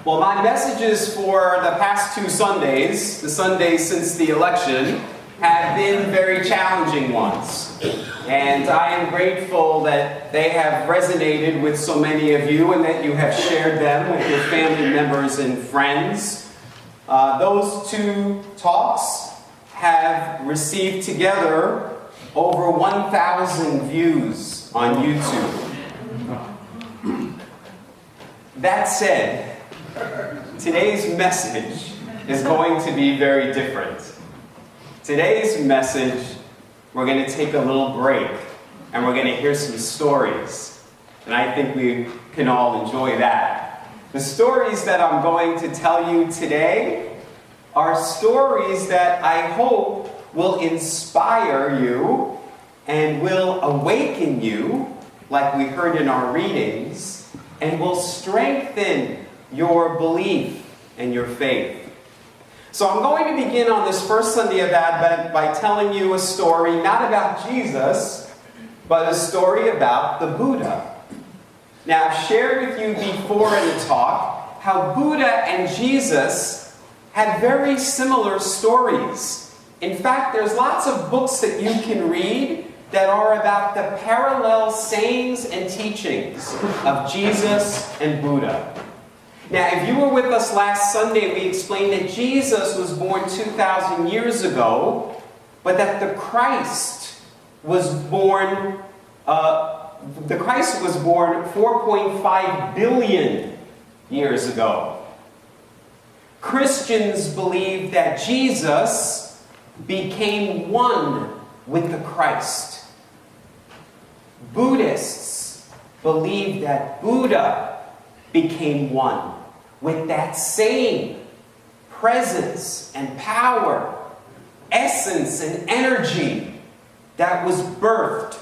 Well, my messages for the past 2 Sundays, the Sundays since the election, have been very challenging ones. And I am grateful that they have resonated with so many of you and that you have shared them with your family members and friends. Those 2 talks have received together over 1,000 views on YouTube. That said, today's message is going to be very different. Today's message, we're going to take a little break and we're going to hear some stories. And I think we can all enjoy that. The stories that I'm going to tell you today are stories that I hope will inspire you and will awaken you, like we heard in our readings, and will strengthen your belief and your faith. So I'm going to begin on this first Sunday of Advent by telling you a story not about Jesus, but a story about the Buddha. Now, I've shared with you before in the talk how Buddha and Jesus had very similar stories. In fact, there's lots of books that you can read that are about the parallel sayings and teachings of Jesus and Buddha. Now, if you were with us last Sunday, we explained that Jesus was born 2,000 years ago, but that the Christ was born 4.5 billion years ago. Christians believe that Jesus became one with the Christ. Buddhists believe that Buddha became one with that same presence and power, essence and energy that was birthed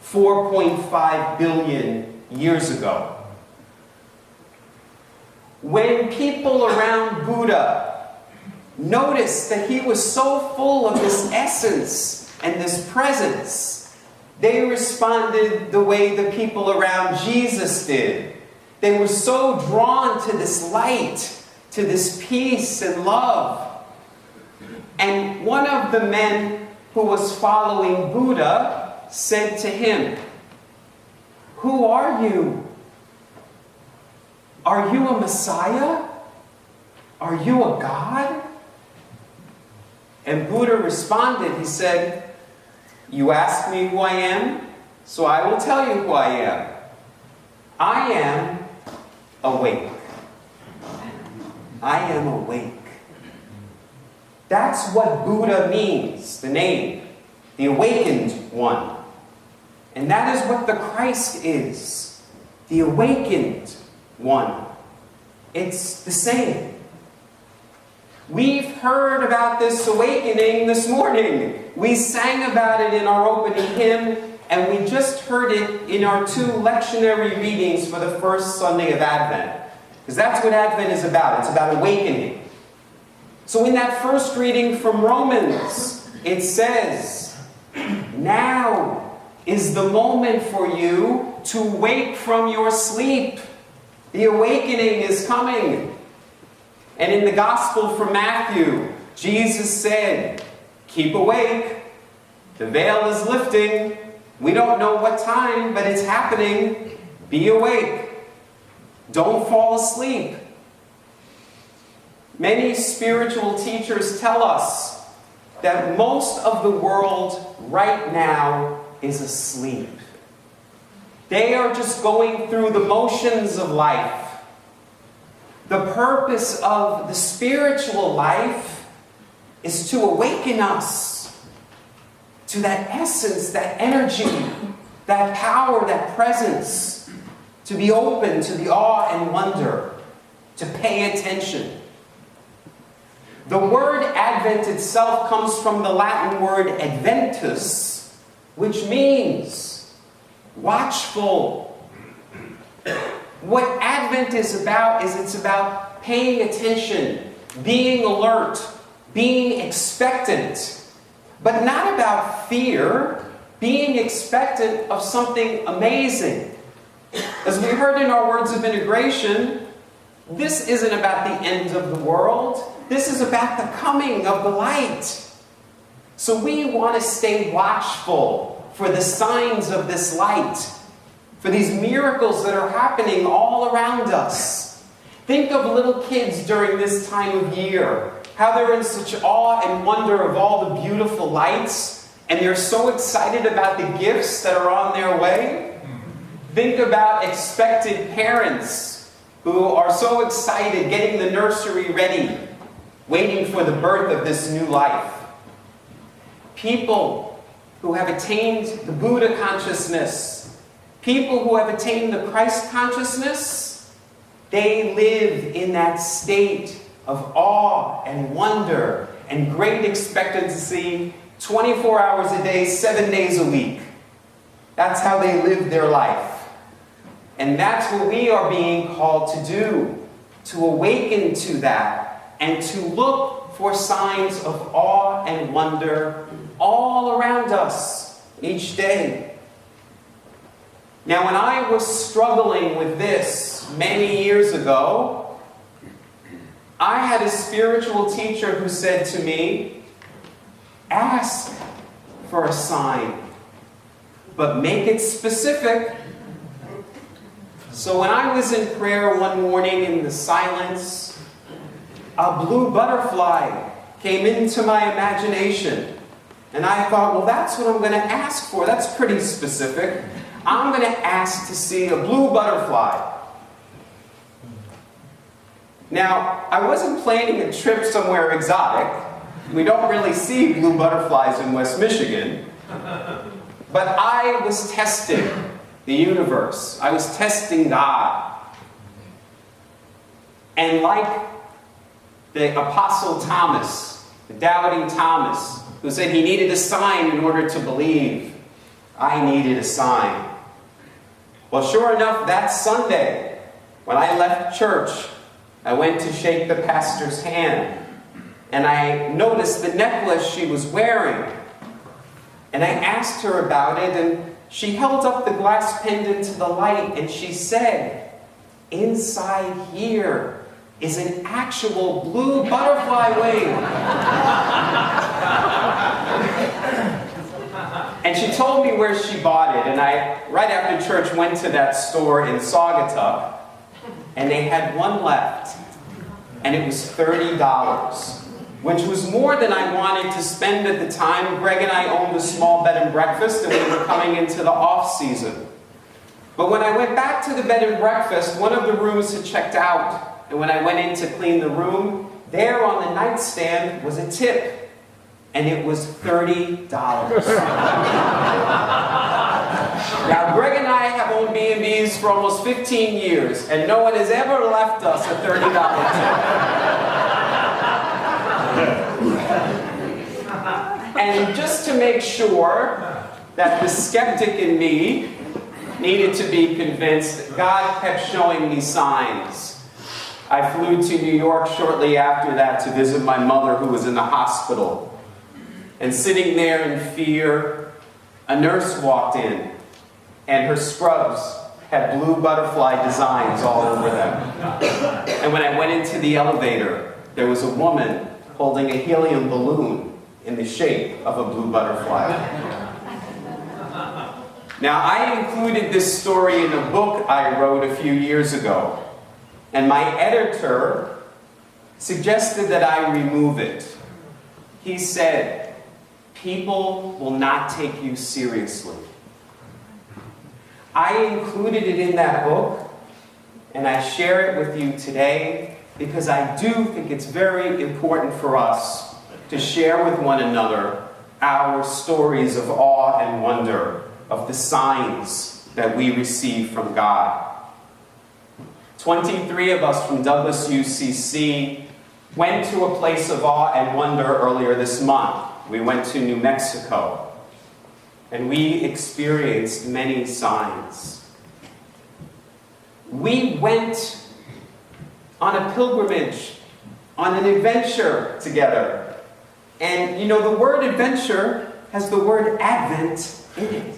4.5 billion years ago. When people around Buddha noticed that he was so full of this essence and this presence, they responded the way the people around Jesus did. They were so drawn to this light, to this peace and love. And one of the men who was following Buddha said to him, "Who are you? Are you a Messiah? Are you a God?" And Buddha responded, he said, "You ask me who I am, so I will tell you who I am. I am awake. I am awake." That's what Buddha means, the name, the awakened one. And that is what the Christ is, the awakened one. It's the same. We've heard about this awakening this morning. We sang about it in our opening hymn, and we just heard it in our 2 lectionary readings for the first Sunday of Advent. Because that's what Advent is about. It's about awakening. So in that first reading from Romans, it says, "Now is the moment for you to wake from your sleep. The awakening is coming." And in the Gospel from Matthew, Jesus said, "Keep awake. The veil is lifting. We don't know what time, but it's happening. Be awake. Don't fall asleep." Many spiritual teachers tell us that most of the world right now is asleep. They are just going through the motions of life. The purpose of the spiritual life is to awaken us to that essence, that energy, that power, that presence, to be open to the awe and wonder, to pay attention. The word Advent itself comes from the Latin word adventus, which means watchful. What Advent is about it's about paying attention, being alert, being expectant, but not about fear, being expectant of something amazing. As we heard in our words of integration, This isn't about the end of the world. This is about the coming of the light. So we want to stay watchful for the signs of this light, for these miracles that are happening all around us. Think of little kids during this time of year, how they're in such awe and wonder of all the beautiful lights, and they're so excited about the gifts that are on their way. Think about expected parents who are so excited getting the nursery ready, waiting for the birth of this new life. People who have attained the Buddha consciousness, people who have attained the Christ consciousness, they live in that state of awe and wonder and great expectancy 24 hours a day, 7 days a week. That's how they live their life. And that's what we are being called to do, to awaken to that and to look for signs of awe and wonder all around us each day. Now, when I was struggling with this many years ago, I had a spiritual teacher who said to me, ask for a sign, but make it specific. So when I was in prayer one morning in the silence, a blue butterfly came into my imagination. And I thought, well, that's what I'm going to ask for. That's pretty specific. I'm going to ask to see a blue butterfly. Now, I wasn't planning a trip somewhere exotic. We don't really see blue butterflies in West Michigan. But I was testing the universe. I was testing God. And like the Apostle Thomas, the doubting Thomas, who said he needed a sign in order to believe, I needed a sign. Well, sure enough, that Sunday, when I left church, I went to shake the pastor's hand, and I noticed the necklace she was wearing. And I asked her about it, and she held up the glass pendant to the light, and she said, inside here is an actual blue butterfly wing. And she told me where she bought it, and I, right after church, went to that store in Saugatuck, and they had one left, and it was $30, which was more than I wanted to spend at the time. Greg and I owned a small bed and breakfast, and we were coming into the off-season. But when I went back to the bed and breakfast, one of the rooms had checked out, and when I went in to clean the room, there on the nightstand was a tip. And it was $30. Now, Greg and I have owned B&Bs for almost 15 years, and no one has ever left us a $30 tip. And just to make sure that the skeptic in me needed to be convinced, God kept showing me signs. I flew to New York shortly after that to visit my mother, who was in the hospital. And sitting there in fear, a nurse walked in, and her scrubs had blue butterfly designs all over them. And when I went into the elevator, there was a woman holding a helium balloon in the shape of a blue butterfly. Now, I included this story in a book I wrote a few years ago, and my editor suggested that I remove it. He said, people will not take you seriously. I included it in that book, and I share it with you today because I do think it's very important for us to share with one another our stories of awe and wonder, of the signs that we receive from God. 23 of us from Douglas UCC went to a place of awe and wonder earlier this month. We went to New Mexico, and we experienced many signs. We went on a pilgrimage, on an adventure together. And you know, the word adventure has the word Advent in it.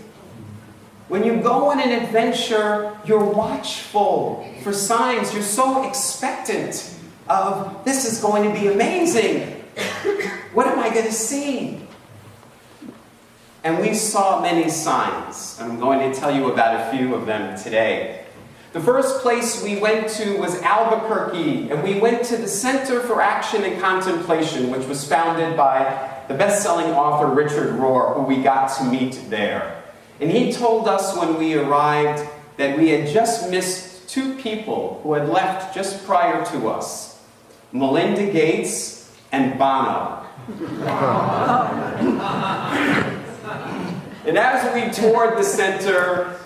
When you go on an adventure, you're watchful for signs. You're so expectant of, this is going to be amazing. What am I going to see? And we saw many signs. I'm going to tell you about a few of them today. The first place we went to was Albuquerque, and we went to the Center for Action and Contemplation, which was founded by the best-selling author Richard Rohr, who we got to meet there. And he told us when we arrived that we had just missed two people who had left just prior to us, Melinda Gates and Bono. And as we toured the center,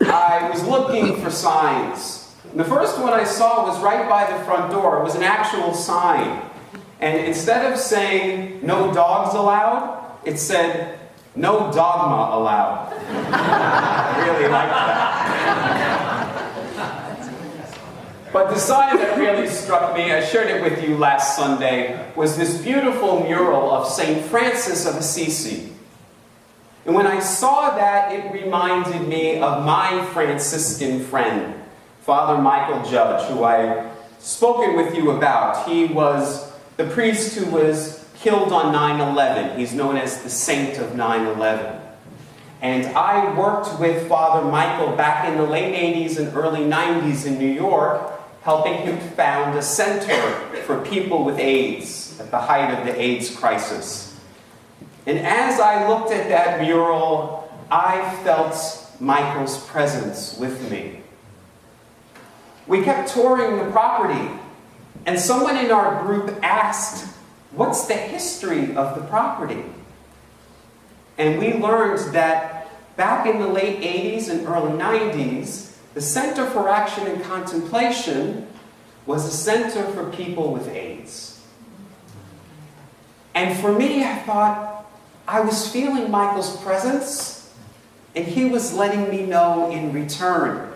I was looking for signs. And the first one I saw was right by the front door. It was an actual sign. And instead of saying, no dogs allowed, it said, no dogma allowed. I really liked that. But the sign that really struck me, I shared it with you last Sunday, was this beautiful mural of St. Francis of Assisi. And when I saw that, it reminded me of my Franciscan friend, Father Michael Judge, who I've spoken with you about. He was the priest who was killed on 9/11. He's known as the Saint of 9/11. And I worked with Father Michael back in the late 80s and early 90s in New York, helping him found a center for people with AIDS at the height of the AIDS crisis. And as I looked at that mural, I felt Michael's presence with me. We kept touring the property, and someone in our group asked, what's the history of the property? And we learned that back in the late 80s and early 90s, the Center for Action and Contemplation was a center for people with AIDS. And for me, I thought, I was feeling Michael's presence, and he was letting me know in return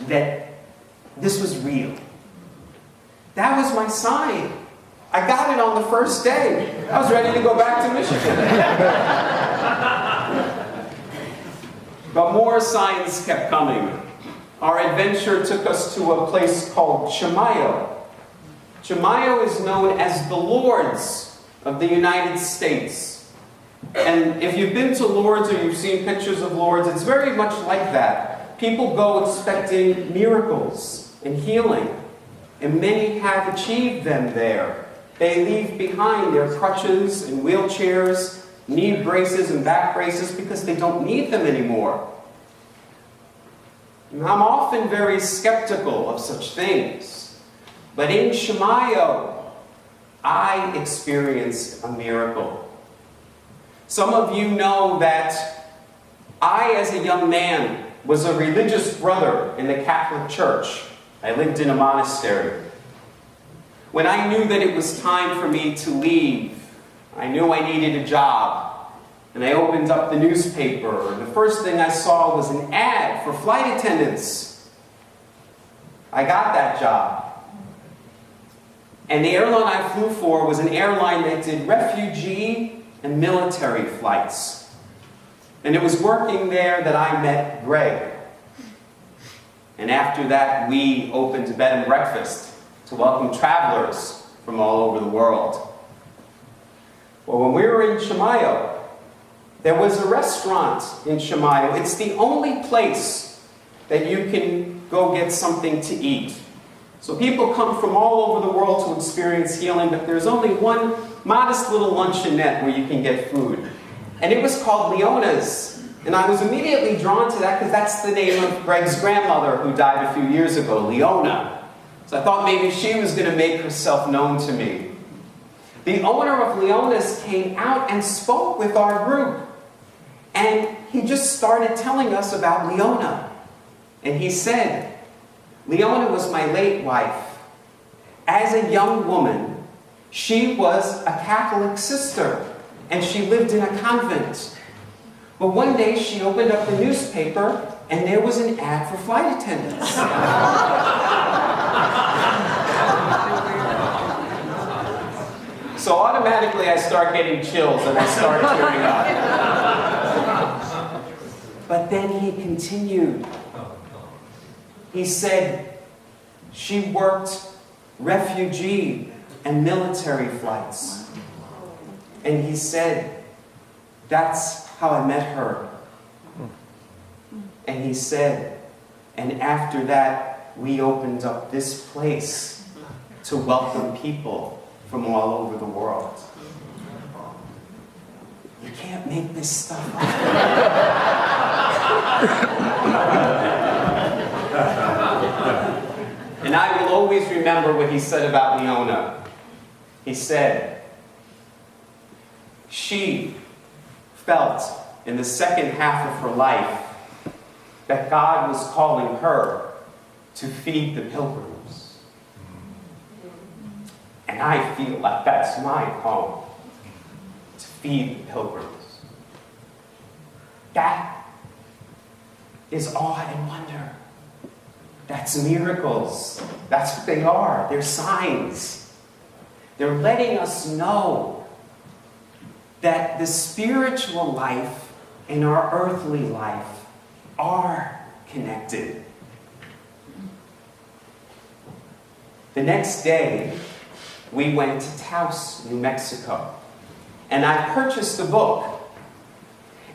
that this was real. That was my sign. I got it on the first day. I was ready to go back to Michigan. But more signs kept coming. Our adventure took us to a place called Chimayo. Chimayo is known as the Lourdes of the United States. And if you've been to Lourdes or you've seen pictures of Lourdes, it's very much like that. People go expecting miracles and healing, and many have achieved them there. They leave behind their crutches and wheelchairs, knee braces and back braces because they don't need them anymore. And I'm often very skeptical of such things. But in Chimayo, I experienced a miracle. Some of you know that I, as a young man, was a religious brother in the Catholic Church. I lived in a monastery. When I knew that it was time for me to leave, I knew I needed a job. And I opened up the newspaper, and the first thing I saw was an ad for flight attendants. I got that job. And the airline I flew for was an airline that did refugee and military flights. And it was working there that I met Greg. And after that, we opened a bed and breakfast to welcome travelers from all over the world. Well, when we were in Chimayo, there was a restaurant in Chimayo. It's the only place that you can go get something to eat. So people come from all over the world to experience healing, but there's only one modest little luncheonette where you can get food. And it was called Leona's. And I was immediately drawn to that because that's the name of Greg's grandmother who died a few years ago, Leona. So I thought maybe she was going to make herself known to me. The owner of Leona's came out and spoke with our group. And he just started telling us about Leona. And he said, Leona was my late wife. As a young woman, she was a Catholic sister, and she lived in a convent. But one day she opened up the newspaper, and there was an ad for flight attendants. So automatically I start getting chills, and I start tearing up. But then he continued. He said, she worked refugee and military flights. And he said, that's how I met her. And he said, and after that, we opened up this place to welcome people from all over the world. You can't make this stuff up. And I will always remember what he said about Leona. He said, she felt in the second half of her life that God was calling her to feed the pilgrims. And I feel like that's my calling, to feed the pilgrims. That is awe and wonder. That's miracles. That's what they are. They're signs. They're letting us know that the spiritual life and our earthly life are connected. The next day, we went to Taos, New Mexico, and I purchased a book.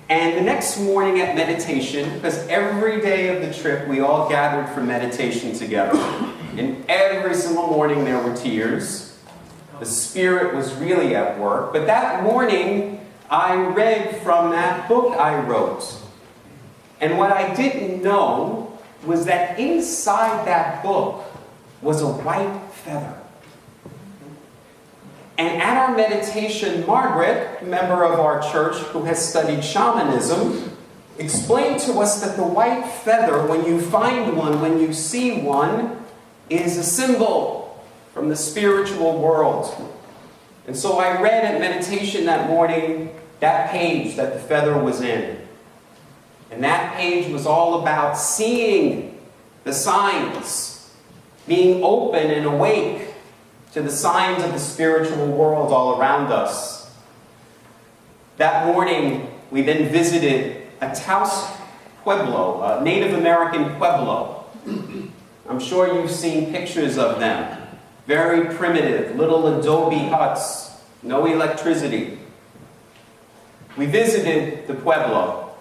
And the next morning at meditation, because every day of the trip we all gathered for meditation together, and every single morning there were tears. The Spirit was really at work. But that morning, I read from that book I wrote. And what I didn't know was that inside that book was a white feather. And at our meditation, Margaret, a member of our church who has studied shamanism, explained to us that the white feather, when you find one, when you see one, is a symbol from the spiritual world. And so I read at meditation that morning that page that the feather was in. And that page was all about seeing the signs, being open and awake to the signs of the spiritual world all around us. That morning, we then visited a Taos Pueblo, a Native American Pueblo. I'm sure you've seen pictures of them. Very primitive, little adobe huts, no electricity. We visited the Pueblo,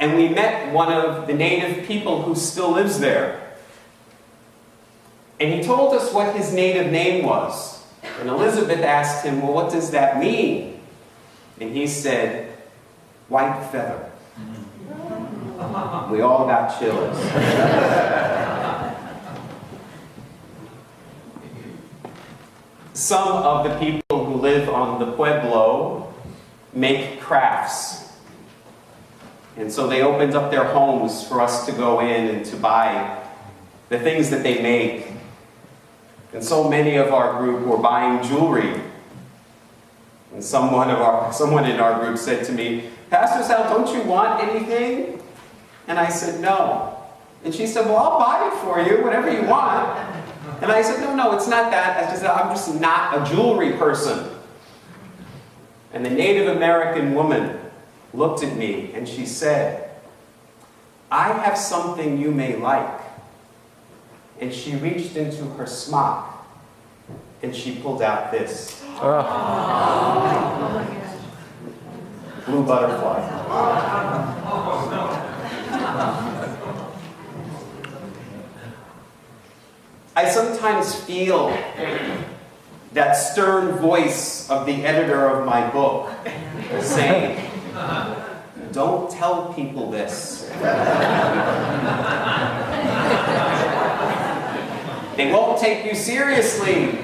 and we met one of the native people who still lives there. And he told us what his native name was. And Elizabeth asked him, well, what does that mean? And he said, white feather. We all got chills. Some of the people who live on the Pueblo make crafts. And so they opened up their homes for us to go in and to buy the things that they make. And so many of our group were buying jewelry. And someone in our group said to me, Pastor Sal, don't you want anything? And I said, no. And she said, well, I'll buy it for you, whatever you want. And I said, no, it's not that. I'm just not a jewelry person. And the Native American woman looked at me and she said, I have something you may like. And she reached into her smock and she pulled out this. Blue butterfly. I sometimes feel that stern voice of the editor of my book saying, don't tell people this. They won't take you seriously.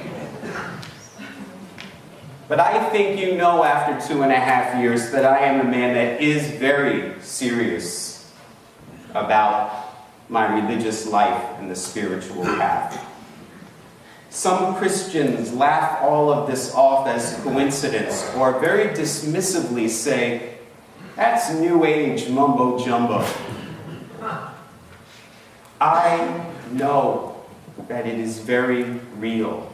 But I think you know after 2.5 years that I am a man that is very serious about my religious life and the spiritual path. Some Christians laugh all of this off as coincidence or very dismissively say, that's New Age mumbo jumbo. I know that it is very real.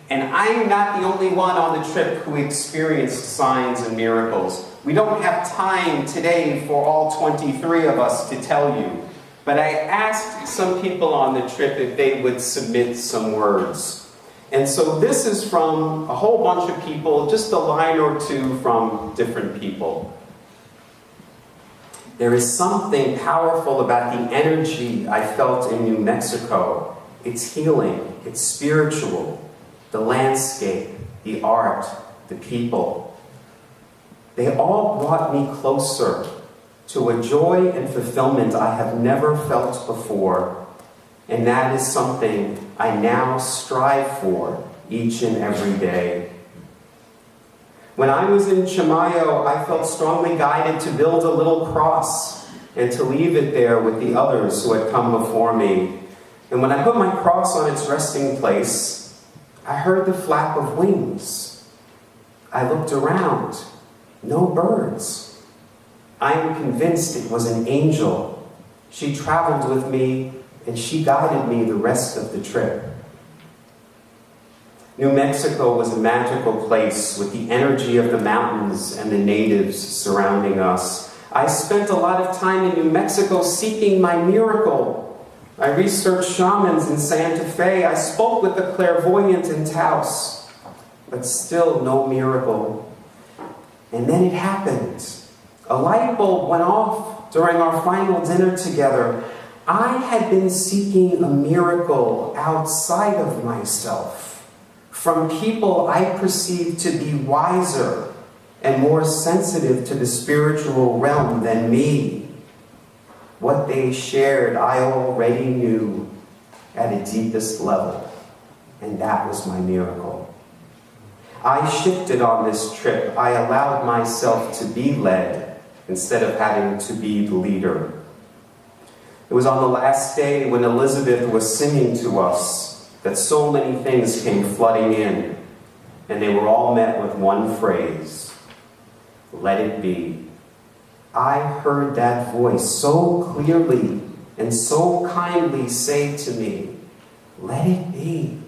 And I'm not the only one on the trip who experienced signs and miracles. We don't have time today for all 23 of us to tell you. But I asked some people on the trip if they would submit some words. And so this is from a whole bunch of people, just a line or two from different people. There is something powerful about the energy I felt in New Mexico. It's healing, it's spiritual. The landscape, the art, the people. They all brought me closer to a joy and fulfillment I have never felt before. And that is something I now strive for each and every day. When I was in Chimayo, I felt strongly guided to build a little cross and to leave it there with the others who had come before me. And when I put my cross on its resting place, I heard the flap of wings. I looked around. No birds. I am convinced it was an angel. She traveled with me, and she guided me the rest of the trip. New Mexico was a magical place with the energy of the mountains and the natives surrounding us. I spent a lot of time in New Mexico seeking my miracle. I researched shamans in Santa Fe. I spoke with the clairvoyant in Taos, but still no miracle. And then it happened. A light bulb went off during our final dinner together. I had been seeking a miracle outside of myself, from people I perceived to be wiser and more sensitive to the spiritual realm than me. What they shared, I already knew at a deepest level, and that was my miracle. I shifted on this trip. I allowed myself to be led instead of having to be the leader. It was on the last day when Elizabeth was singing to us that so many things came flooding in, and they were all met with one phrase: let it be. I heard that voice so clearly and so kindly say to me, let it be.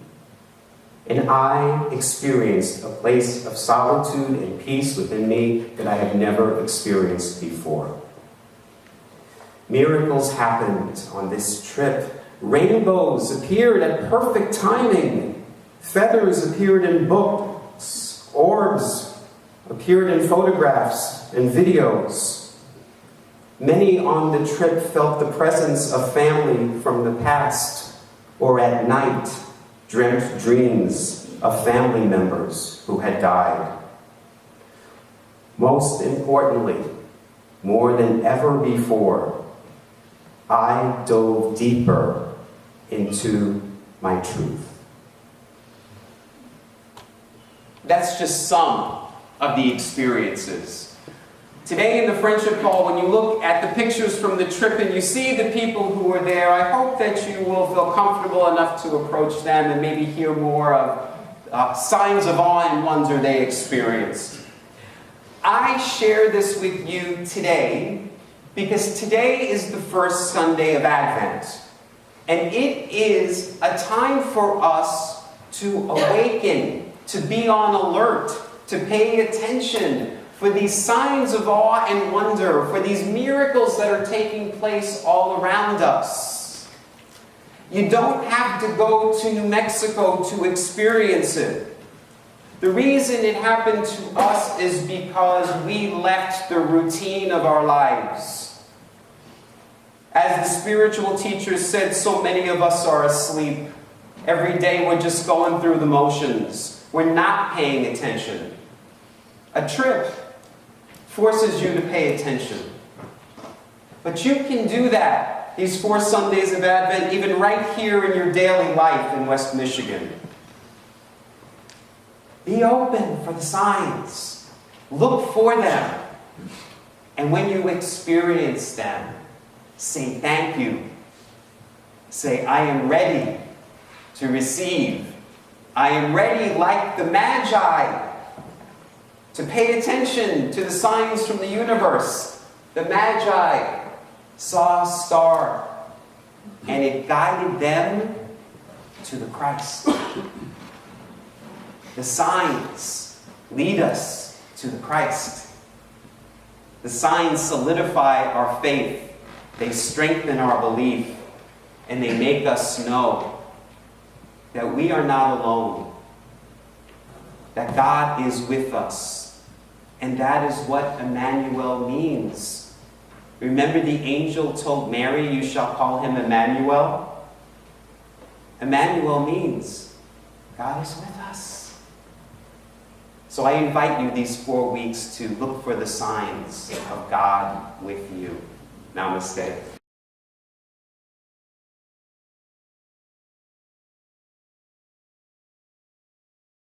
And I experienced a place of solitude and peace within me that I had never experienced before. Miracles happened on this trip. Rainbows appeared at perfect timing. Feathers appeared in books. Orbs appeared in photographs and videos. Many on the trip felt the presence of family from the past, or at night dreamt dreams of family members who had died. Most importantly, more than ever before, I dove deeper into my truth. That's just some of the experiences. Today in the Friendship Hall, when you look at the pictures from the trip and you see the people who were there, I hope that you will feel comfortable enough to approach them and maybe hear more of signs of awe and wonder they experienced. I share this with you today because today is the first Sunday of Advent. And it is a time for us to awaken, to be on alert, to pay attention for these signs of awe and wonder, for these miracles that are taking place all around us. You don't have to go to New Mexico to experience it. The reason it happened to us is because we left the routine of our lives. As the spiritual teachers said, so many of us are asleep. Every day we're just going through the motions. We're not paying attention. A trip forces you to pay attention. But you can do that these 4 Sundays of Advent, even right here in your daily life in West Michigan. Be open for the signs. Look for them. And when you experience them, say thank you. Say, I am ready to receive. I am ready like the Magi to pay attention to the signs from the universe. The Magi saw a star, and it guided them to the Christ. The signs lead us to the Christ. The signs solidify our faith. They strengthen our belief. And they make us know that we are not alone. That God is with us. And that is what Emmanuel means. Remember the angel told Mary, "You shall call him Emmanuel"? Emmanuel means God is with us. So I invite you these 4 weeks to look for the signs of God with you. Namaste.